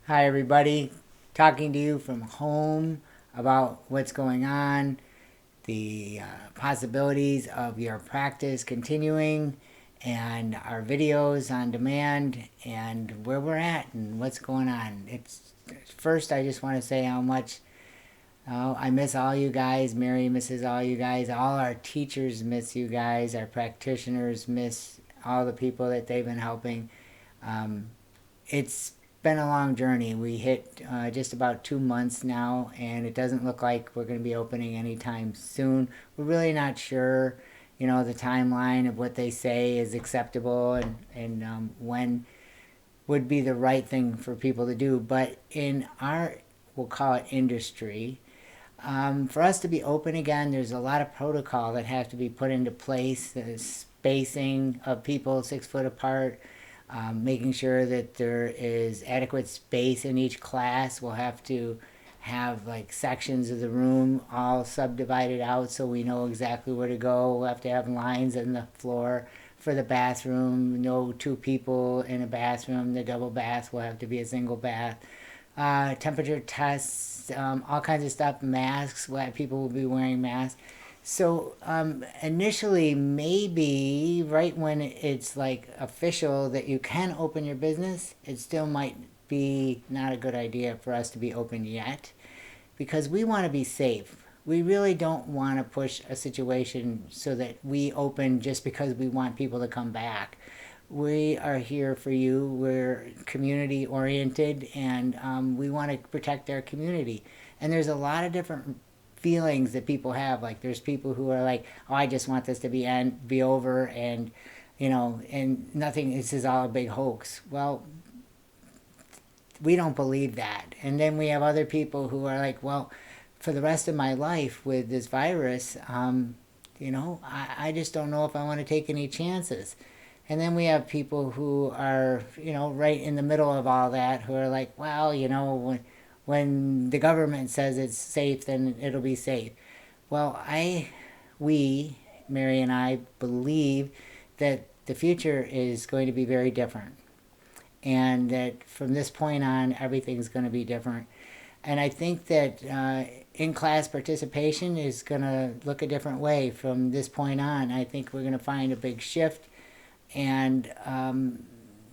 Hi, everybody. Talking to you from home about what's going on, the possibilities of your practice continuing, and our videos on demand, and where we're at and what's going on. It's first, I just want to say how much I miss all you guys. Mary misses all you guys. All our teachers miss you guys. Our practitioners miss all the people that they've been helping. Um, it's been a long journey. We hit just about 2 months now, and it doesn't look like we're going to be opening anytime soon. We're really not sure, the timeline of what they say is acceptable and when would be the right thing for people to do. But in our, we'll call it industry, for us to be open again, there's a lot of protocol that have to be put into place. The spacing of people 6 foot apart, making sure that there is adequate space in each class. We'll have to have like sections of the room all subdivided out so we know exactly where to go. We'll have to have lines in the floor for the bathroom. No two people in a bathroom. The double bath will have to be a single bath. Temperature tests, all kinds of stuff, masks, what people will be wearing masks. So initially, maybe right when it's like official that you can open your business, it still might be not a good idea for us to be open yet because we want to be safe. We really don't want to push a situation so that we open just because we want people to come back. We are here for you. We're community oriented and we want to protect our community. And there's a lot of different feelings that people have. Like there's people who are like, oh, I just want this to be over and and nothing, this is all a big hoax. Well, we don't believe that. And then we have other people who are like, well, for the rest of my life with this virus, I just don't know if I want to take any chances. And then we have people who are, right in the middle of all that, who are like, well, when the government says it's safe, then it'll be safe. Well, we, Mary and I, believe that the future is going to be very different. And that from this point on, everything's going to be different. And I think that in class participation is going to look a different way from this point on. I think we're going to find a big shift, and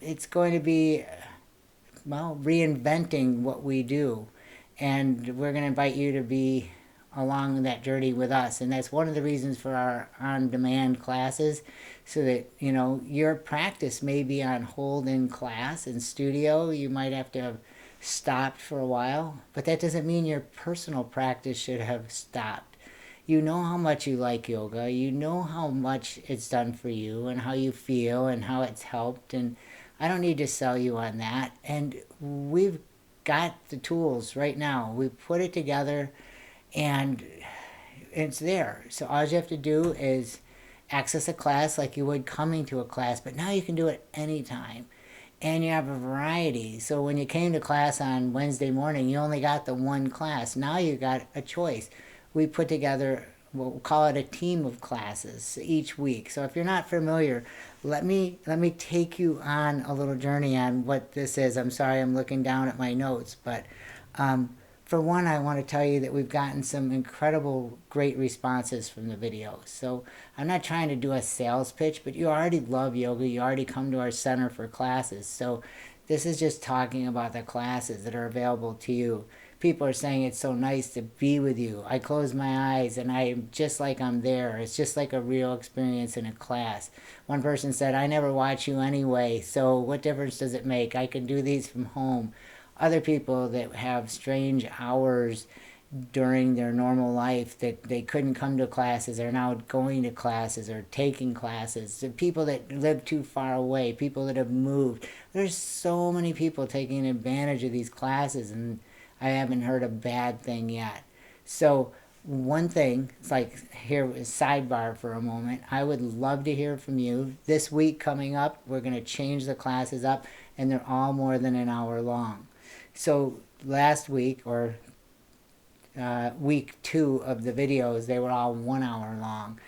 it's going to be, well, reinventing what we do. And we're going to invite you to be along that journey with us. And that's one of the reasons for our on demand classes, so that, your practice may be on hold in class in studio. You might have to have stopped for a while, but that doesn't mean your personal practice should have stopped. You know how much you like yoga, you know how much it's done for you and how you feel and how it's helped, and I don't need to sell you on that. And we've got the tools right now. We put it together and it's there. So all you have to do is access a class like you would coming to a class, but now you can do it anytime. And you have a variety. So when you came to class on Wednesday morning, you only got the one class. Now you got a choice. We put together, we'll call it a team of classes each week. So if you're not familiar, let me take you on a little journey on what this is. I'm sorry, I'm looking down at my notes, but um, for one, I want to tell you that we've gotten some incredible, great responses from the videos. So I'm not trying to do a sales pitch, but you already love yoga. You already come to our center for classes. So this is just talking about the classes that are available to you. People are saying it's so nice to be with you. I close my eyes and I'm just like I'm there. It's just like a real experience in a class. One person said, I never watch you anyway, so what difference does it make? I can do these from home. Other people that have strange hours during their normal life that they couldn't come to classes are now going to classes or taking classes. The people that live too far away, people that have moved. There's so many people taking advantage of these classes, and I haven't heard a bad thing yet. So one thing, it's like here sidebar for a moment. I would love to hear from you. This week coming up, we're going to change the classes up, and they're all more than an hour long. So last week or week two of the videos, they were all 1 hour long.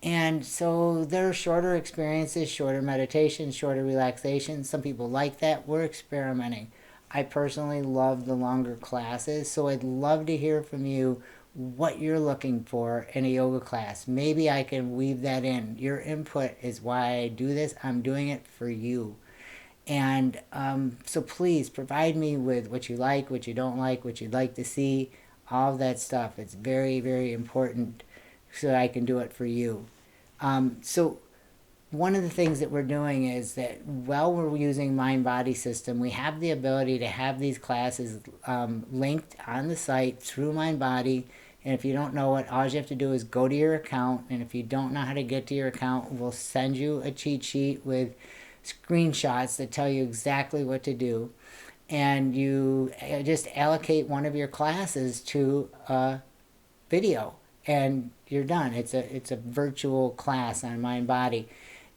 And so they're shorter experiences, shorter meditation, shorter relaxation. Some people like that. We're experimenting. I personally love the longer classes, so I'd love to hear from you what you're looking for in a yoga class. Maybe I can weave that in. Your input is why I do this. I'm doing it for you. And so please provide me with what you like, what you don't like, what you'd like to see, all of that stuff. It's very, very important so that I can do it for you. So one of the things that we're doing is that while we're using Mind Body System, we have the ability to have these classes linked on the site through Mind Body. And if you don't know it, all you have to do is go to your account. And if you don't know how to get to your account, we'll send you a cheat sheet with screenshots that tell you exactly what to do. And you just allocate one of your classes to a video, and you're done. It's a virtual class on Mind Body,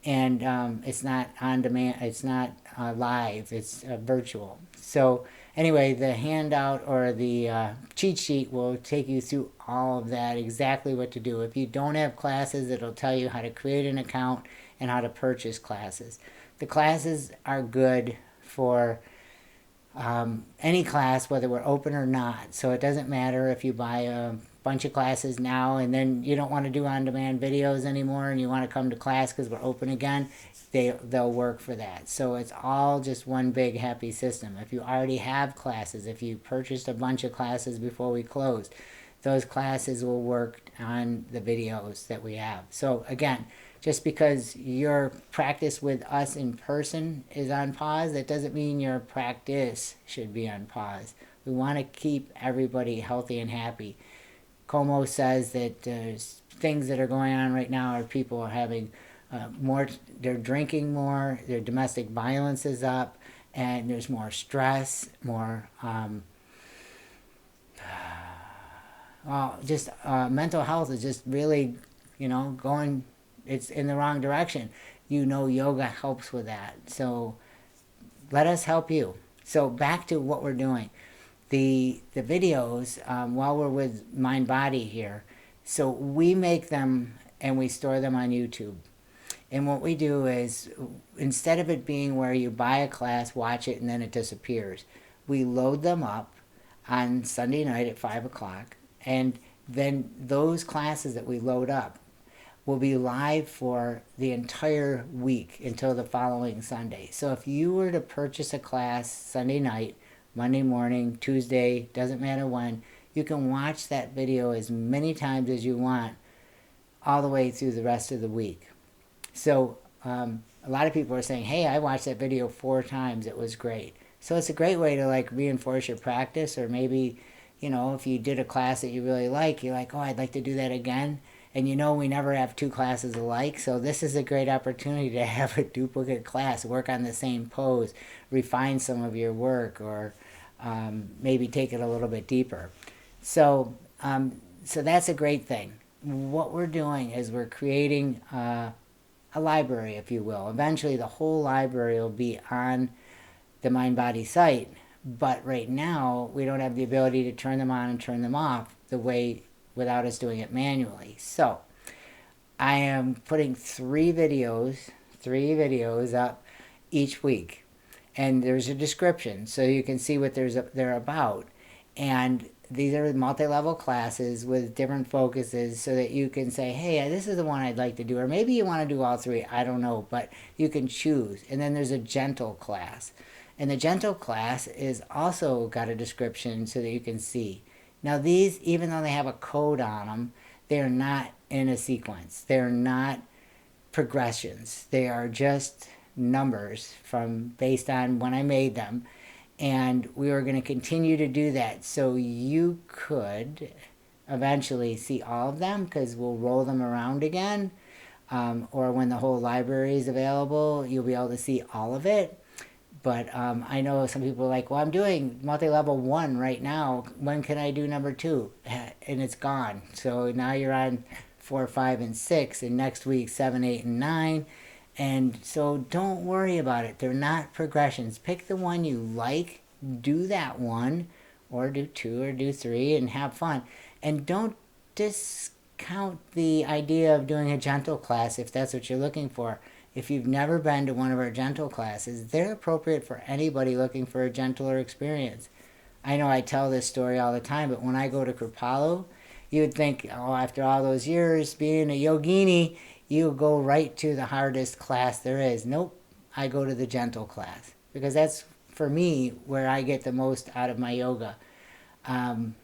and it's not on demand. It's not live. It's virtual. So anyway, the handout or the cheat sheet will take you through all of that, exactly what to do. If you don't have classes, it'll tell you how to create an account and how to purchase classes. The classes are good for any class, whether we're open or not. So it doesn't matter if you buy a bunch of classes now and then you don't want to do on-demand videos anymore and you want to come to class because we're open again, they'll work for that. So it's all just one big happy system. If you already have classes, if you purchased a bunch of classes before we closed, those classes will work on the videos that we have. So again, just because your practice with us in person is on pause, that doesn't mean your practice should be on pause. We want to keep everybody healthy and happy. Como says that there's things that are going on right now are people are having more, they're drinking more, their domestic violence is up, and there's more stress, more just mental health is just really, going, it's in the wrong direction. Yoga helps with that. So let us help you. So back to what we're doing. The videos, while we're with Mind Body here, so we make them and we store them on YouTube. And what we do is, instead of it being where you buy a class, watch it, and then it disappears, we load them up on Sunday night at 5 o'clock. And then those classes that we load up will be live for the entire week until the following Sunday. So if you were to purchase a class Sunday night, Monday morning, Tuesday, doesn't matter when, you can watch that video as many times as you want all the way through the rest of the week. So a lot of people are saying, hey, I watched that video 4 times, it was great. So it's a great way to reinforce your practice, or maybe, if you did a class that you really like, you're like, oh, I'd like to do that again. And we never have 2 classes alike, so this is a great opportunity to have a duplicate class, work on the same pose, refine some of your work, or maybe take it a little bit deeper. So that's a great thing. What we're doing is we're creating a library, if you will. Eventually the whole library will be on the Mind Body site, but right now we don't have the ability to turn them on and turn them off the way without us doing it manually. So I am putting 3 videos up each week, and there's a description so you can see what they're about. And these are multi-level classes with different focuses so that you can say, hey, this is the one I'd like to do, or maybe you want to do all 3, I don't know, but you can choose. And then there's a gentle class, and the gentle class is also got a description so that you can see. Now these, even though they have a code on them, they're not in a sequence. They're not progressions. They are just numbers based on when I made them. And we are going to continue to do that. So you could eventually see all of them, because we'll roll them around again. Or when the whole library is available, you'll be able to see all of it. But I know some people are like, well, I'm doing multi-level 1 right now. When can I do number 2? And it's gone. So now you're on 4, 5, and 6. And next week, 7, 8, and 9. And so don't worry about it. They're not progressions. Pick the one you like. Do that one. Or do 2 or do 3 and have fun. And don't discount the idea of doing a gentle class if that's what you're looking for. If you've never been to one of our gentle classes, they're appropriate for anybody looking for a gentler experience. I know I tell this story all the time, but when I go to Kripalu, you would think, oh, after all those years being a yogini, you go right to the hardest class there is. Nope, I go to the gentle class because that's, for me, where I get the most out of my yoga. Um,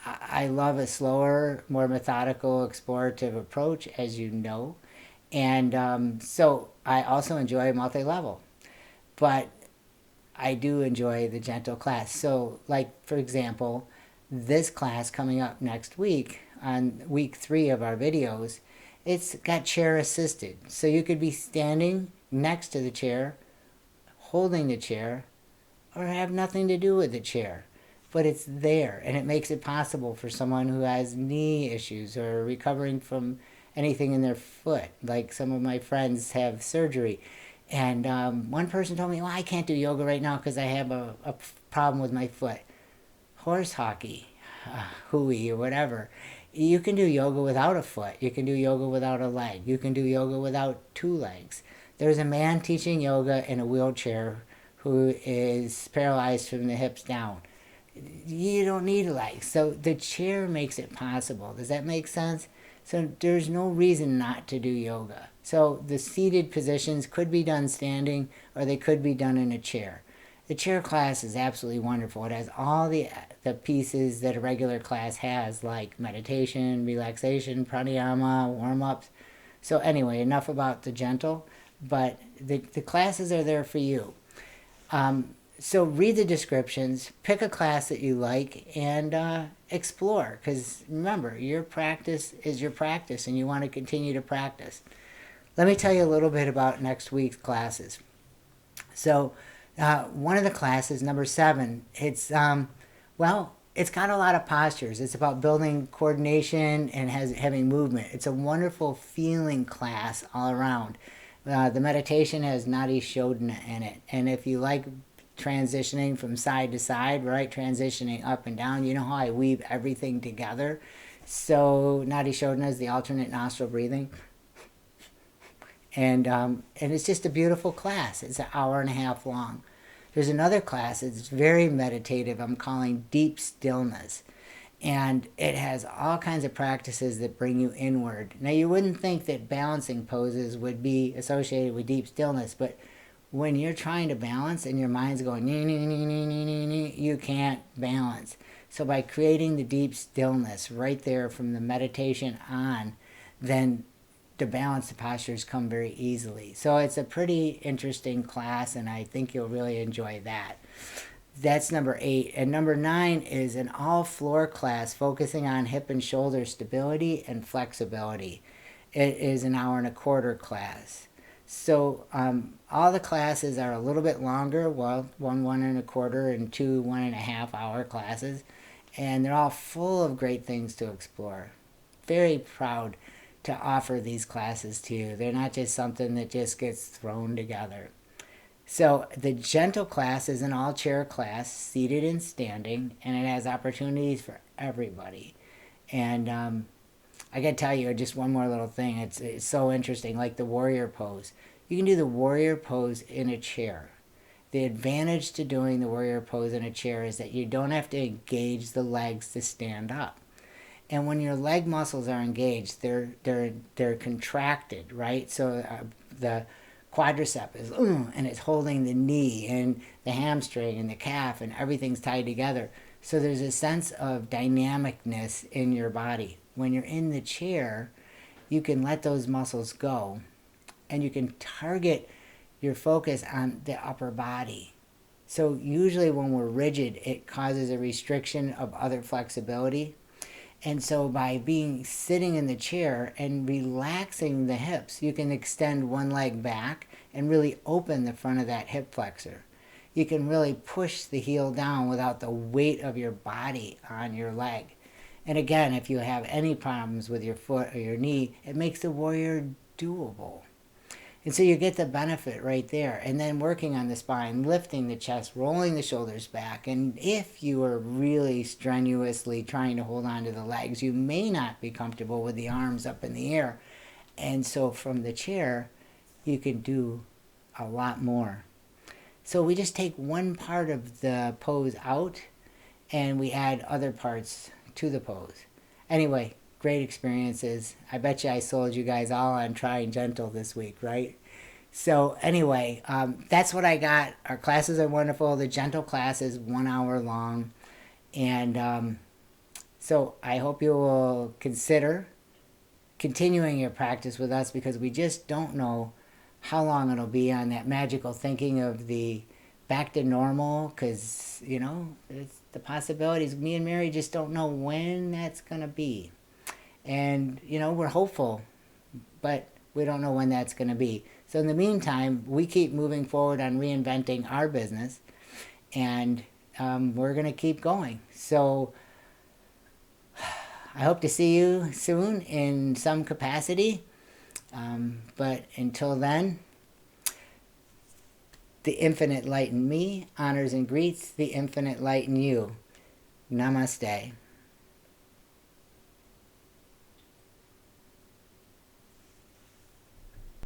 I love a slower, more methodical, explorative approach, as you know. And so I also enjoy multi-level. But I do enjoy the gentle class. So, like, for example, this class coming up next week, on week 3 of our videos, it's got chair assisted. So you could be standing next to the chair, holding the chair, or have nothing to do with the chair. But it's there, and it makes it possible for someone who has knee issues or recovering from anything in their foot. Like some of my friends have surgery. And one person told me, well, I can't do yoga right now because I have a problem with my foot. Horse hockey, hui, or whatever. You can do yoga without a foot. You can do yoga without a leg. You can do yoga without 2 legs. There's a man teaching yoga in a wheelchair who is paralyzed from the hips down. You don't need legs. So the chair makes it possible. Does that make sense? So there's no reason not to do yoga. So the seated positions could be done standing or they could be done in a chair. The chair class is absolutely wonderful. It has all the pieces that a regular class has, like meditation, relaxation, pranayama, warm-ups. So anyway, enough about the gentle, but the classes are there for you. So read the descriptions, pick a class that you like, and explore. Because remember, your practice is your practice, and you want to continue to practice. Let me tell you a little bit about next week's classes. So one of the classes, number 7, it's got a lot of postures. It's about building coordination and having movement. It's a wonderful feeling class all around. The meditation has Nadi Shodhana in it, and if you like transitioning from side to side, right? Transitioning up and down. You know how I weave everything together? So Nadi Shodhana is the alternate nostril breathing. And it's just a beautiful class. It's an hour and a half long. There's another class. It's very meditative. I'm calling Deep Stillness. And it has all kinds of practices that bring you inward. Now, you wouldn't think that balancing poses would be associated with deep stillness, but when you're trying to balance and your mind's going, you can't balance. So by creating the deep stillness right there from the meditation on, then the balance, the postures come very easily. So it's a pretty interesting class, and I think you'll really enjoy that. That's number 8. And number 9 is an all-floor class focusing on hip and shoulder stability and flexibility. It is an hour and a quarter class. So all the classes are a little bit longer, well, one and a quarter, and 2 1.5 hour classes, and they're all full of great things to explore. Very proud to offer these classes to you. They're not just something that just gets thrown together. So the gentle class is an all-chair class, seated and standing, and it has opportunities for everybody. And I got to tell you just one more little thing. It's so interesting, like the warrior pose. You can do the warrior pose in a chair. The advantage to doing the warrior pose in a chair is that you don't have to engage the legs to stand up. And when your leg muscles are engaged, they're contracted, right? So the quadricep is, and it's holding the knee and the hamstring and the calf, and everything's tied together. So there's a sense of dynamicness in your body. When you're in the chair, you can let those muscles go, and you can target your focus on the upper body. So usually when we're rigid, it causes a restriction of other flexibility. And so by sitting in the chair and relaxing the hips, you can extend one leg back and really open the front of that hip flexor. You can really push the heel down without the weight of your body on your leg. And again, if you have any problems with your foot or your knee, it makes the warrior doable. And so you get the benefit right there. And then working on the spine, lifting the chest, rolling the shoulders back. And if you are really strenuously trying to hold on to the legs, you may not be comfortable with the arms up in the air. And so from the chair, you can do a lot more. So we just take one part of the pose out and we add other parts to the pose. Anyway, great experiences. I bet you I sold you guys all on trying gentle this week, right? So anyway, that's what I got. Our classes are wonderful. The gentle class is 1 hour long. And so I hope you will consider continuing your practice with us because we just don't know how long it'll be on that magical thinking of the back to normal because, it's the possibilities. Me and Mary just don't know when that's going to be. And, we're hopeful, but we don't know when that's going to be. So in the meantime, we keep moving forward on reinventing our business and we're going to keep going. So I hope to see you soon in some capacity. But until then, the infinite light in me honors and greets the infinite light in you. Namaste.